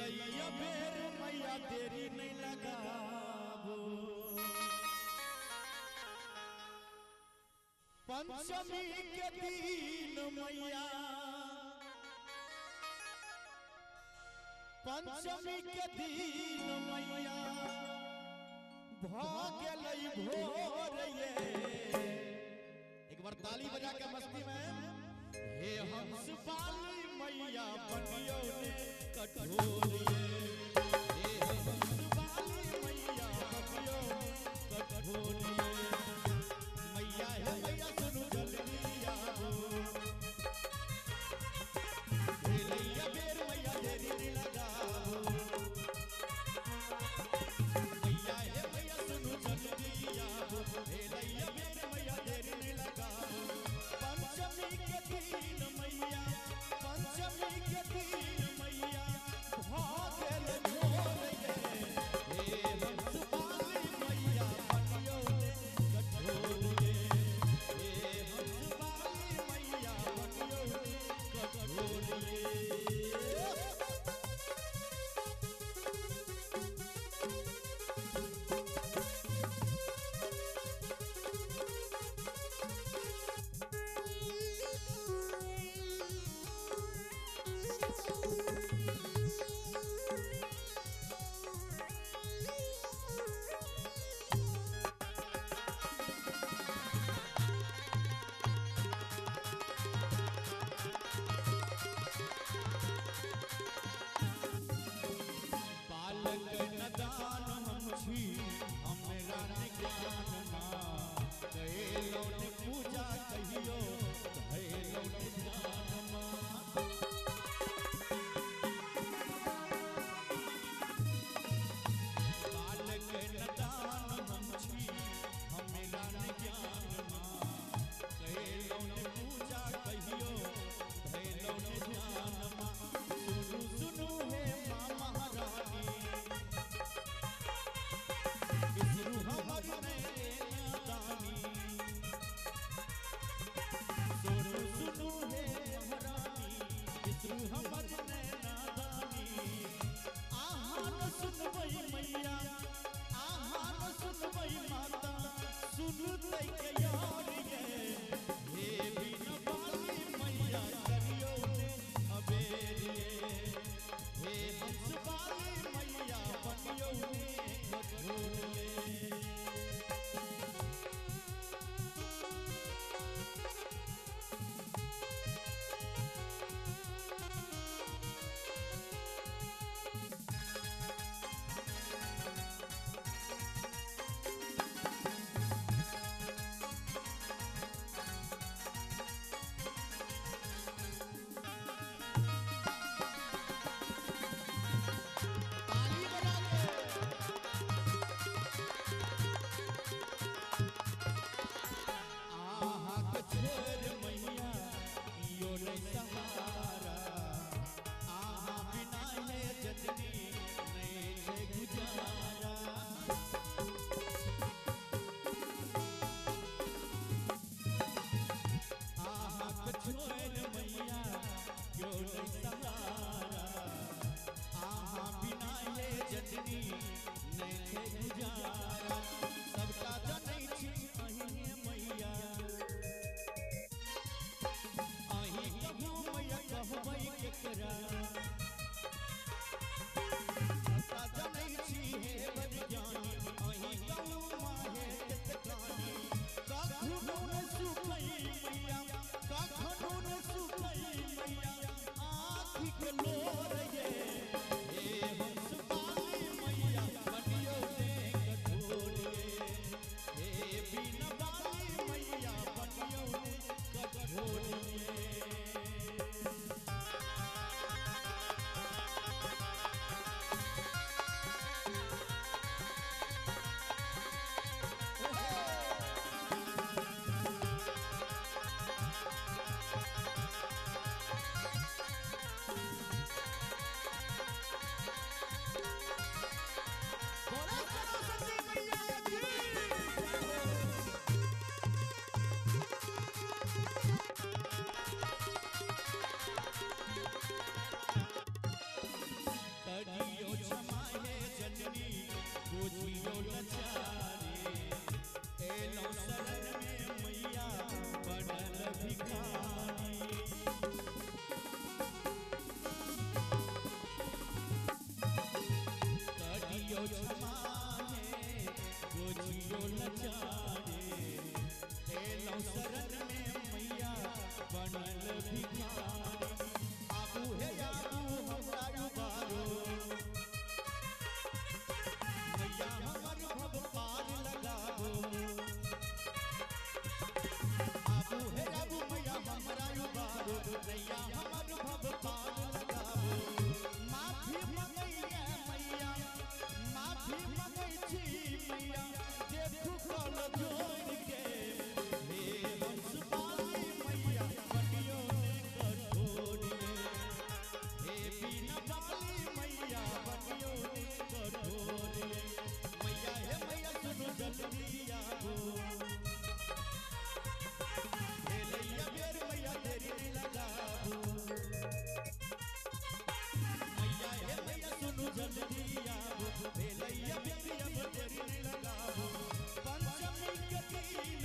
लैया बेर मैया तेरी नहीं लगाबो पंचमी के दिन मैया पंचमी के दिन मैया भागलई भोर ये एक बार ताली बजा के मस्ती में हे हंस वाली मैया बनियो ने कठोर ये हे हंस वाली मैया बनियो ने कठोर ये मैया है मैया सुनो जल्दी आओ हे लैया बेर मैया देरी नहीं लगाओ मैया है मैया सुनो जल्दी आओ हे लैया बेर मैया देरी नहीं लगाओ पंचमी के दिन मैया पंचमी के दिन मैया भागल भोर ये हे हंस वाली मैया बनियो ने कठोर ये हे हंस वाली मैया बनियो ने कठोर ये पूजा कहियो बालक नदान हम छी हमरा न ज्ञान पूजा कहियो धैलो न ध्यान सुनु सुनु हे माँ महारानी बिसरू हमर दानी सुनु हे महारानी बिसरू हमर नादानी आहा न सुनबई मैया आहा न सुनबई माता सुनतै के यार ये हे बिन बाली मैया करियो ने अबेर ये हे हंस वाली मैया बनियो ने कठोर ये सबका जनै छी अहीं मैया अहीं कहू मैया कहबै केकरा सबका जनै छी हे बज्ञानी अहीं कहू माहे केतकानी कखनो न सुखै मैया कखनो न सुखै मैया आँखि के लोर ये हे हंस वाली मैया बनियो ने कठोर ये हे बिन बाली मैया बनियो ने कठोर ये अइलौ शरण में मैया बनल भिखारी आबू हे आबू हमरा उबारो मैया हमर भव पार लगाबो आबू हे आबू मैया हमरा उबारो मैया हमर भव पार लगाबो माफी मंगैया मैया माफी मंगै छी मैया देखू कल जोड़ के हे हंसवाली मैया बनियो कठोरिए हे बिना वाली मैया बनियो कठोरिए मैया हे मैया सुनो जल्दी आबो हे लैया बेर मैया देरी नहीं लगाबो मैया हे मैया सुनो जल्दी आबो हे लैया बेर अब देरी नहीं लगाबो पंचमी के दिन